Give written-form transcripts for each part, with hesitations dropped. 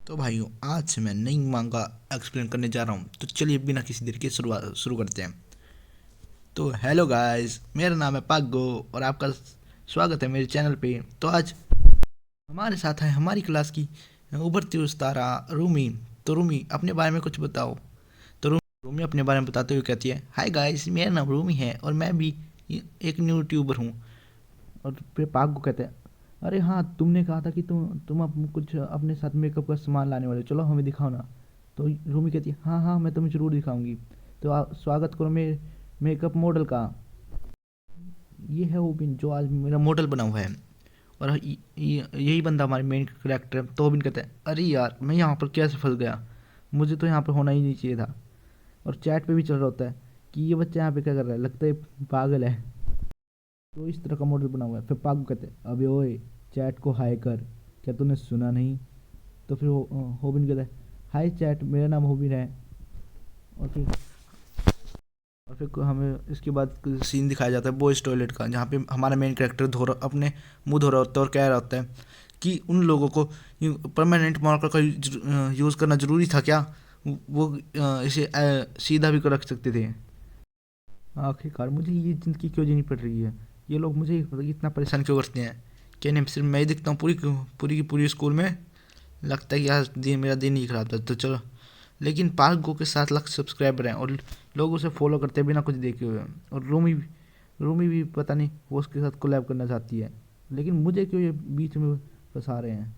तो भाइयों, आज से मैं नई मांगा एक्सप्लेन करने जा रहा हूँ। तो चलिए बिना किसी देर के शुरुआत शुरू करते हैं। तो हेलो गाइस, मेरा नाम है पागो और आपका स्वागत है मेरे चैनल पे। तो आज हमारे साथ है हमारी क्लास की उभरती हुई तारा रूमी। तो रूमी, अपने बारे में कुछ बताओ। तो रूमी अपने बारे में बताते हुए कहती है, हाय गाइस, मेरा नाम रूमी है और मैं भी एक न्यू यूट्यूबर हूँ। और फिर पाक को कहते हैं, अरे हाँ, तुमने कहा था कि तुम कुछ अपने साथ मेकअप का सामान लाने वाले हो, चलो हमें दिखाओ ना। तो रूमी कहती है, हाँ हाँ, मैं तुम्हें ज़रूर दिखाऊंगी। तो स्वागत करो मेरे मेकअप मॉडल का। ये है ओबिन, जो आज मेरा मॉडल बना हुआ है। और यही बंदा हमारे मेन करेक्टर है। तो ओबिन कहता है, अरे यार, मैं यहाँ पर कैसे फंस गया, मुझे तो यहाँ पर होना ही नहीं चाहिए था। और चैट पे भी चल रहा होता है कि ये बच्चा यहाँ पे क्या कर रहा है, लगता है पागल है। तो इस तरह का मॉडल बना हुआ है। फिर पागु कहते हैं, अबे ओए, चैट को हाय कर, क्या तूने सुना नहीं? तो फिर होबिन कहता है, हाय चैट, मेरा नाम होबिन है। और फिर हमें इसके बाद सीन दिखाया जाता है बॉयज़ टॉयलेट का, जहाँ पे हमारा मेन कैरेक्टर अपने मुंह धो रहा होता है और कह रहा होता है कि उन लोगों को परमानेंट मार्कर का यूज़ करना ज़रूरी था क्या? वो इसे सीधा भी कर रख सकते थे। आखिरकार मुझे ये ज़िंदगी क्यों जीनी पड़ रही है? ये लोग मुझे इतना परेशान क्यों करते हैं? क्या नहीं, सिर्फ मैं ही दिखता हूँ पूरी पूरी की पूरी स्कूल में? लगता है कि आज दिन मेरा दिन ही खराब था। तो चलो, लेकिन पार्क गो के 7 लाख सब्सक्राइबर हैं और लोग उसे फॉलो करते हैं बिना कुछ देखे हुए। और रूमी भी पता नहीं वो उसके साथ कोलैब करना चाहती है, लेकिन मुझे क्यों ये बीच में फंसा रहे हैं?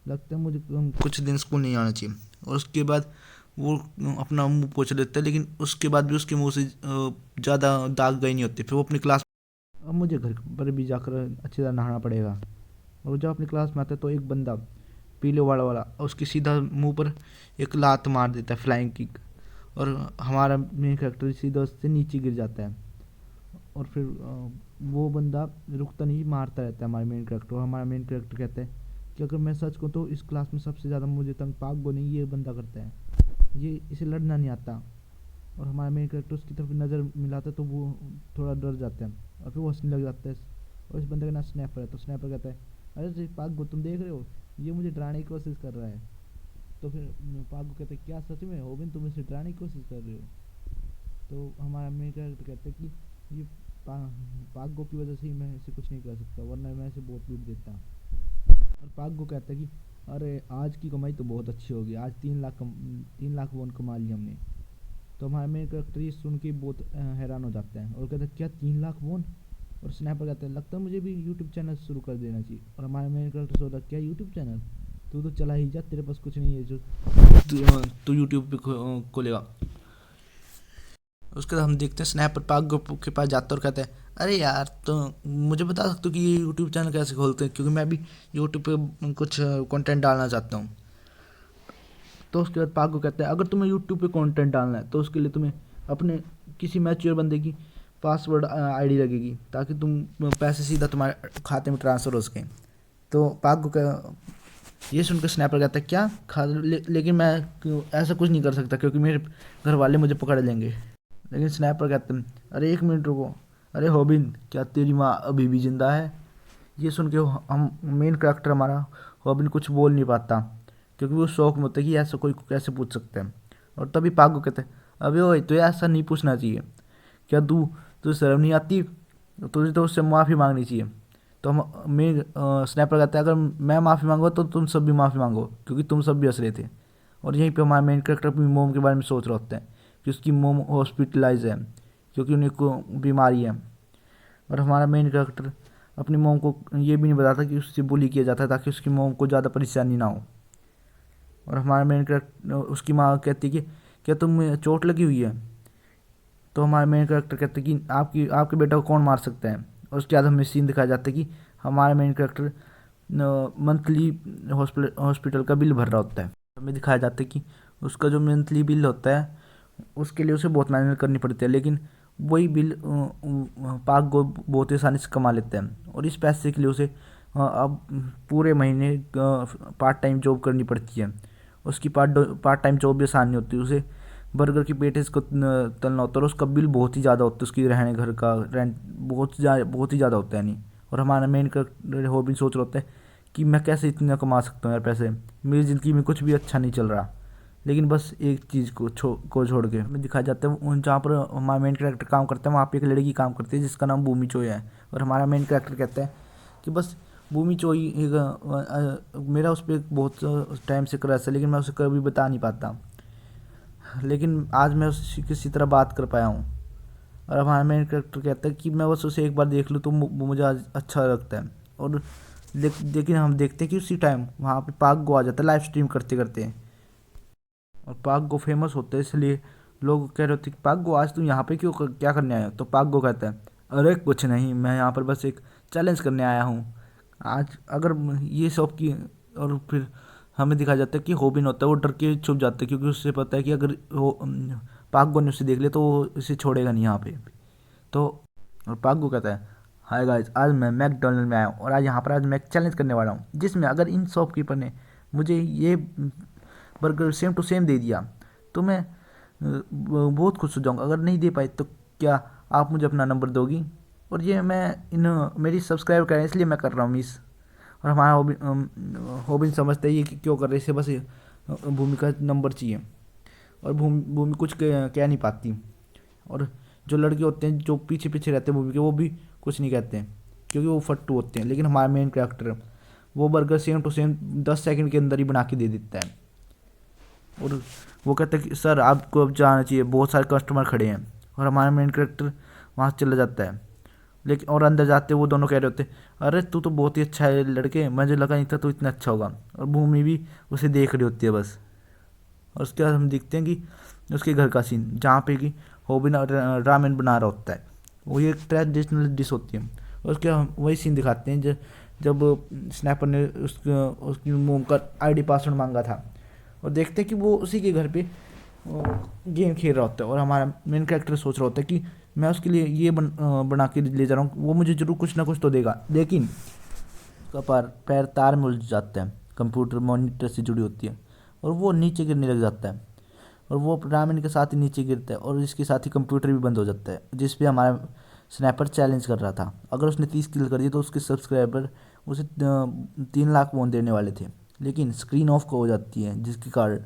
लगता है मुझे कुछ दिन स्कूल नहीं आना चाहिए। और उसके बाद वो अपना मुंह पोंछ लेता है, लेकिन उसके बाद भी उसके मुंह से ज़्यादा दाग गए नहीं होते। फिर वो अपनी क्लास, अब मुझे घर पर भी जाकर अच्छी तरह नहाना पड़ेगा। और जब अपनी क्लास में आता है तो एक बंदा पीले वाला वाला उसकी सीधा मुंह पर एक लात मार देता है, फ्लाइंग किक। और हमारा मेन कैरेक्टर सीधा उससे नीचे गिर जाता है। और फिर वो बंदा रुकता नहीं, मारता रहता है हमारे मेन कैरेक्टर। और हमारा मेन कैरेक्टर कहता है कि अगर मैं सच कहूँ तो इस क्लास में सबसे ज़्यादा मुझे तंग पागो नहीं, ये बंदा करता है, ये इसे लड़ना नहीं आता। और हमारा मेन कैरेक्टर उसकी तरफ नज़र मिलाता है तो वो थोड़ा डर जाता है और फिर वो हंसने लग जाता है। और इस बंदे का नाम स्नैपर है। तो स्नैपर कहता है, अरे पागो, तुम देख रहे हो, ये मुझे डराने की कोशिश कर रहा है। तो फिर पागो कहता है, क्या सच में होबिन, तुम इसे डराने की कोशिश कर रहे हो? तो हमारा मेन कैरेक्टर कहता है कि ये पा, पागो की वजह से ही मैं इसे कुछ नहीं कर सकता, वरना मैं इसे बहुत पीट देता। और पागो कहता है कि अरे आज की कमाई तो बहुत अच्छी होगी, आज 3 लाख वोन कमा लिया हमने। तो हमारा मेन कैरेक्टर ये सुन के बहुत हैरान हो जाता है और कहता है, क्या 3 लाख वोन? और स्नैपर कहता है, लगता है मुझे भी यूट्यूब चैनल शुरू कर देना चाहिए। और हमारा मेन कैरेक्टर सोचता है, क्या यूट्यूब चैनल? तू तो चला ही जा, तेरे पास कुछ नहीं है जो तू यूट्यूब पे खोलेगा। उसके बाद हम देखते हैं स्नैपर पाक के पास जाता है और कहता है, अरे यार, तो मुझे बता सकते हो कि ये यूट्यूब चैनल कैसे खोलते हैं, क्योंकि मैं भी यूट्यूब पे कुछ कंटेंट डालना चाहता हूँ। तो उसके बाद पाक को कहता है, अगर तुम्हें यूट्यूब पे कंटेंट डालना है तो उसके लिए तुम्हें अपने किसी मैच्योर बंदे की पासवर्ड आईडी लगेगी, ताकि तुम पैसे सीधा तुम्हारे खाते में ट्रांसफ़र हो सकें। तो पाक को ये सुनकर स्नैपर कहता है, क्या लेकिन मैं ऐसा कुछ नहीं कर सकता, क्योंकि मेरे घर वाले मुझे पकड़ लेंगे। लेकिन स्नैपर कहते हैं, अरे एक मिनट रुको, अरे होबिन, क्या तेरी माँ अभी भी जिंदा है? ये सुन के हम मेन कैरेक्टर हमारा होबिन कुछ बोल नहीं पाता, क्योंकि वो शौक में होता है कि ऐसा कोई कैसे पूछ सकते हैं। और तभी पागो कहते हैं, अबे ओए, तो ऐसा नहीं पूछना चाहिए, क्या तू शर्म नहीं आती? तुझे तो उससे माफ़ी मांगनी चाहिए। तो हम मेन स्नैपर कहता है, अगर मैं माफ़ी मांगो तो तुम सब भी माफ़ी मांगो, क्योंकि तुम सब भी हंस रहे थे। और यहीं पे हमारा मेन कैरेक्टर अपनी मोम के बारे में सोच रहा होता है कि उसकी मोम हॉस्पिटलाइज है, क्योंकि उन्हें को बीमारी है। और हमारा मेन कैरेक्टर अपनी मोम को ये भी नहीं बताता कि उससे बुली किया जाता है, ताकि उसकी मोम को ज़्यादा परेशानी ना हो। और हमारा मेन कैरेक्टर, उसकी माँ कहती है कि क्या तुम चोट लगी हुई है? तो हमारा मेन कैरेक्टर कहते हैं कि आपकी आपके बेटा को कौन मार सकता है? और उसके बाद हमें सीन दिखाया जाता है कि हमारा मेन कैरेक्टर मंथली हॉस्पिटल का बिल भर रहा होता है। हमें दिखाया जाता है कि उसका जो मंथली बिल होता है उसके लिए उसे बहुत मेहनत करनी पड़ती है, लेकिन वही बिल पाक गो बहुत आसानी से कमा लेते हैं। और इस पैसे के लिए उसे अब पूरे महीने पार्ट टाइम जॉब करनी पड़ती है। उसकी पार्ट टाइम जॉब भी आसान नहीं होती, उसे बर्गर की पेटीज को तलना होता है। और उसका बिल बहुत ही ज़्यादा होता है, उसकी रहने घर का रेंट बहुत ही ज़्यादा होता है नहीं। और हमारा मेन कैरेक्टर हॉबिन सोच रहा होता है कि मैं कैसे इतना कमा सकता हूँ यार पैसे, मेरी ज़िंदगी में कुछ भी अच्छा नहीं चल रहा। लेकिन बस एक चीज़ को छोड़ के हमें दिखाया जाता है जहाँ पर हमारा मेन कैरेक्टर काम करता है, वहाँ पे एक लड़की काम करती है जिसका नाम भूमि चोई है। और हमारा मेन कैरेक्टर कहता है कि बस भूमि चोई एक मेरा उस पर बहुत टाइम से क्रश है, लेकिन मैं उसे कभी बता नहीं पाता। लेकिन आज मैं उससे किसी तरह बात कर पाया हूँ। और हमारा मेन कैरेक्टर कहता है कि मैं बस उसे एक बार देख लूँ तो मुझे आज अच्छा लगता है। और लेकिन हम देखते हैं कि उसी टाइम वहाँ पे पाक गो आ जाता है लाइव स्ट्रीम करते करते। और पाक गो फेमस होते हैं, इसलिए लोग कह रहे थे कि पाक गो आज तुम यहाँ पे क्यों क्या करने आए हो। तो पाक गो कहता है अरे कुछ नहीं, मैं यहाँ पर बस एक चैलेंज करने आया हूँ आज। अगर ये सब की और फिर हमें दिखाया जाता है कि होबिन होता है वो डर के छुप जाता है, क्योंकि उससे पता है कि अगर वो पाक गो ने उसे देख लिया तो वो इसे छोड़ेगा नहीं यहाँ पे। तो और पाक गो कहता है हाय गाइस, आज मैं मैकडोनल्ड में आया हूँ और आज मैं एक चैलेंज करने वाला हूँ, जिसमें अगर इन शॉपकीपर ने मुझे ये बर्गर सेम टू सेम दे दिया तो मैं बहुत खुश हो जाऊँगा। अगर नहीं दे पाए तो क्या आप मुझे अपना नंबर दोगी। और ये मैं इन मेरी सब्सक्राइब करें इसलिए मैं कर रहा हूँ मिस। और हमारा हॉबिन समझता है ये कि क्यों कर रहे इसे बस भूमि का नंबर चाहिए। और भूमि कुछ कह नहीं पाती। और जो लड़के होते हैं जो पीछे पीछे रहते हैं भूमि के, वो भी कुछ नहीं कहते हैं क्योंकि वो फट्टू होते हैं। लेकिन हमारा मेन कैरेक्टर वो burger same to same 10 second के अंदर ही बना के दे देता है। और वो कहता है कि सर आपको अब जाना चाहिए, बहुत सारे कस्टमर खड़े हैं। और हमारा मेन कैरेक्टर वहाँ से चला जाता है। लेकिन और अंदर जाते वो दोनों कह रहे होते अरे तू तो बहुत ही अच्छा है लड़के, मुझे लगा नहीं था तू इतना अच्छा होगा। और भूमि भी उसे देख रही होती है बस। और उसके बाद हम देखते हैं कि उसके घर का सीन जहाँ पे कि होबिन रामेन बना रहा होता है। वो ये एक ट्रेडिशनल डिश होती है। और उसके हम वही सीन दिखाते हैं जब स्नैपर ने उसकी मोम का आईडी पासवर्ड मांगा था। और देखते हैं कि वो उसी के घर पे गेम खेल रहा होता है। और हमारा मेन कैरेक्टर सोच रहा होता है कि मैं उसके लिए ये बना के ले जा रहा हूँ, वो मुझे जरूर कुछ ना कुछ तो देगा। लेकिन उसका पैर तार में उलझ जाता है, कंप्यूटर मॉनिटर से जुड़ी होती है और वो नीचे गिरने लग जाता है। और वो रामेन के साथ ही नीचे गिरता है और इसके साथ ही कंप्यूटर भी बंद हो जाता है, जिस पे हमारा स्नैपर चैलेंज कर रहा था। अगर उसने 30 किल कर दिए तो उसके सब्सक्राइबर उसे 3 लाख वोन देने वाले थे। लेकिन स्क्रीन ऑफ हो जाती है जिसके कारण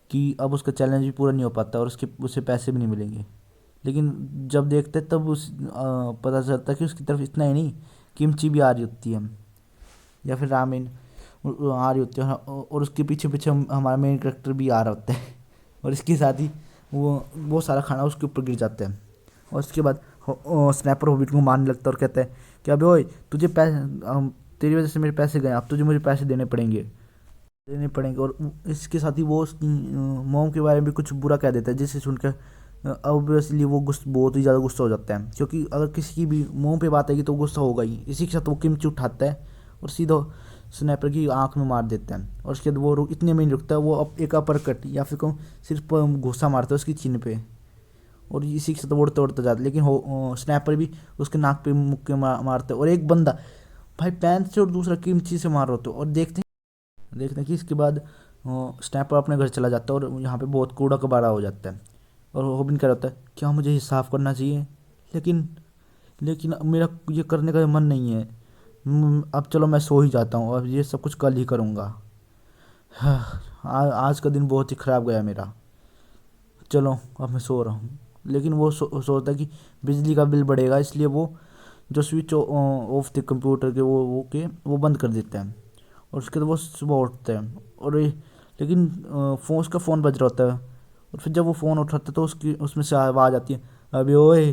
कि अब उसका चैलेंज भी पूरा नहीं हो पाता और उसे पैसे भी नहीं मिलेंगे। लेकिन जब देखते तब पता चलता है कि उसकी तरफ इतना ही नहीं, किमची भी आ रही होती है या फिर रामेन आ रही होती है। और उसके पीछे पीछे हमारा मेन कैरेक्टर भी आ रहा होता है। और इसके साथ ही वो बहुत सारा खाना उसके ऊपर गिर जाता है। और उसके बाद स्नैपर हॉबिट को मारने लगता है और कहता है कि अबे ओए तुझे तेरी वजह से मेरे पैसे गए, अब तुझे मुझे पैसे देने पड़ेंगे। और इसके साथ ही वो उसकी मोम के बारे में भी कुछ बुरा कह देता है, जिसे सुनकर ऑब्वियसली वो बहुत ही ज़्यादा गुस्सा हो जाता है, क्योंकि अगर किसी की भी मुंह पे बात आएगी तो गुस्सा होगा ही। इसी के साथ वो किमची उठाता है और सीधा स्नैपर की आंख में मार देता है। और उसके बाद वो इतने में नहीं रुकता, वो एक अपर कट या फिर कहूँ सिर्फ घुसा मारता है उसकी चिन पे। और इसी के साथ उड़ते उड़ते जाता है। लेकिन स्नैपर भी उसके नाक पे मुक्के मारता है। और एक बंदा भाई पैंट से और दूसरा किमची से मार रहा होता है। और देखते हैं कि इसके बाद स्नैपर अपने घर चला जाता है और यहाँ पे बहुत कूड़ा कबाड़ा हो जाता है। और होबिन कह रहा होता है क्या मुझे ये साफ़ करना चाहिए, लेकिन लेकिन मेरा ये करने का मन नहीं है। अब चलो मैं सो ही जाता हूँ, अब ये सब कुछ कल ही करूँगा। आज का दिन बहुत ही ख़राब गया मेरा, चलो अब मैं सो रहा हूँ। लेकिन वो सोचता है कि बिजली का बिल बढ़ेगा, इसलिए वो जो स्विच ऑफ थे कंप्यूटर के वो बंद कर देता है। और उसके बाद वो सुबह उठता है और लेकिन उसका फ़ोन बज रहा होता है। और फिर जब वो फ़ोन उठाता है तो उसमें से आवाज़ आती है अबे ओए,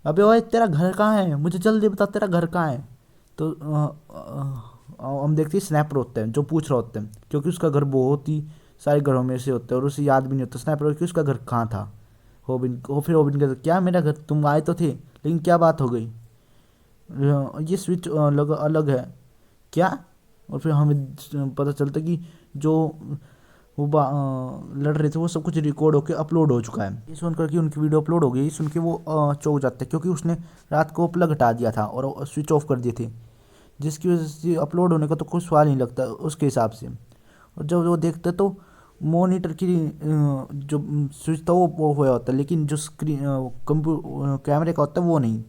अबे ओए तेरा घर कहाँ है, मुझे जल्दी बता तेरा घर कहाँ है। तो हम देखते हैं स्नैपर होता है जो पूछ रहा होता है, क्योंकि उसका घर बहुत ही सारे घरों में से होता है और उसे याद भी नहीं होता स्नैपर कि उसका घर कहाँ था। फिर होबिन कहता क्या मेरा घर, तुम आए तो थे लेकिन क्या बात हो गई, ये स्विच अलग अलग है क्या। और फिर हमें पता चलता कि जो लड़ रहे थे वो सब कुछ रिकॉर्ड होकर अपलोड हो चुका है। ये सुनकर कि उनकी वीडियो अपलोड हो गई, सुन के वो चौंक जाते हैं, क्योंकि उसने रात को प्लग हटा दिया था और स्विच ऑफ कर दिए थे, जिसकी वजह से अपलोड होने का तो कोई सवाल नहीं लगता उसके हिसाब से। और जब वो देखते तो मॉनिटर की जो स्विच था वो हुआ होता है, लेकिन जो स्क्रीन कैमरे का होता है वो नहीं।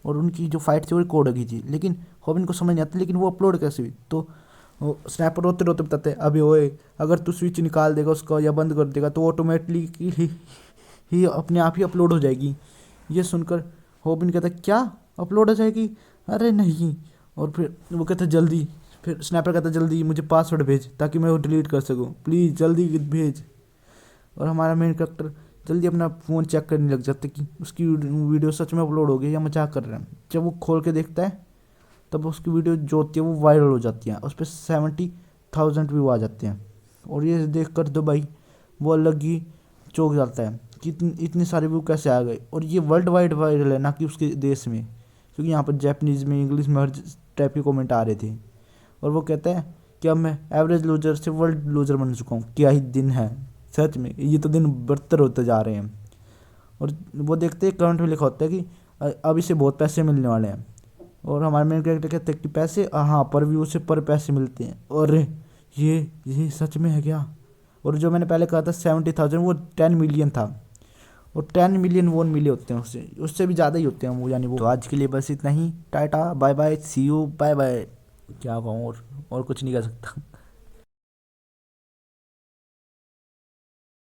और उनकी जो फाइट थी वो रिकॉर्ड हो गई थी, लेकिन हॉबिन को समझ नहीं आती, लेकिन वो अपलोड कैसे हुई। तो वो स्नैपर रोते रोते बताते हैं, अभी ओए अगर तू स्विच निकाल देगा उसका या बंद कर देगा तो ऑटोमेटिकली ही अपने आप ही अपलोड हो जाएगी। ये सुनकर हॉबिन कहता है, क्या अपलोड हो जाएगी? अरे नहीं। और फिर वो कहता है जल्दी, फिर स्नैपर कहता है जल्दी मुझे पासवर्ड भेज ताकि मैं वो डिलीट कर सकूँ, प्लीज़ जल्दी भेज। और हमारा मेन कैरेक्टर जल्दी अपना फ़ोन चेक करने लग जाता है कि उसकी वीडियो सच में अपलोड हो गई या मजाक कर रहे हैं। जब वो खोल के देखता है तब उसकी वीडियो जो होती है वो वायरल हो जाती है, उस पर 70,000 व्यू आ जाते हैं। और ये देख कर तो भाई वो अलग ही चौंक जाता है कि इतने सारे व्यू कैसे आ गए। और ये वर्ल्ड वाइड वायरल है, ना कि उसके देश में, क्योंकि यहाँ पर जैपनीज़ में, इंग्लिश में हर टाइप के कमेंट आ रहे थे। और वो कहता है कि अब मैं एवरेज लूजर से वर्ल्ड लूजर बन चुका हूँ, क्या ही दिन है, सच में ये तो दिन बदतर होते जा रहे हैं। और वो देखते हैं कमेंट में लिखा होता है कि अब इसे बहुत पैसे मिलने वाले हैं। और हमारे मेन कैरेक्टर कहते हैं कि पैसे, हाँ पर व्यू से पर पैसे मिलते हैं। और ये सच में है क्या? और जो मैंने पहले कहा था 70,000, वो 10 मिलियन था। और 10 मिलियन वोन मिले होते हैं उससे उससे भी ज़्यादा ही होते हैं वो, यानी वो। तो आज के लिए बस इतना ही, tata bye bye see you bye bye. क्या कहूँ और कुछ नहीं कर सकता।